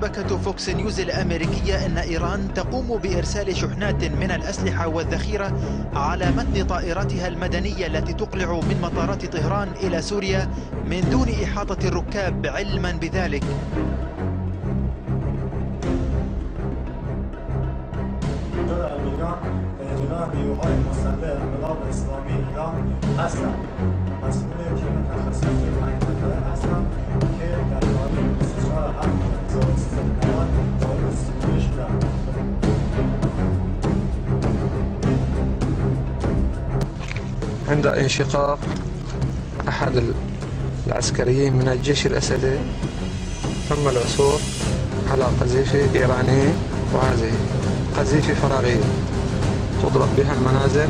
شبكة فوكس نيوز الأمريكية أن إيران تقوم بإرسال شحنات من الأسلحة والذخيرة على متن طائراتها المدنية التي تقلع من مطارات طهران إلى سوريا من دون إحاطة الركاب علما بذلك. عند انشقاق أحد العسكريين من الجيش الأسدي تم العثور على قذيفة إيرانية، وهذه قذيفة فراغية تضرب بها المنازل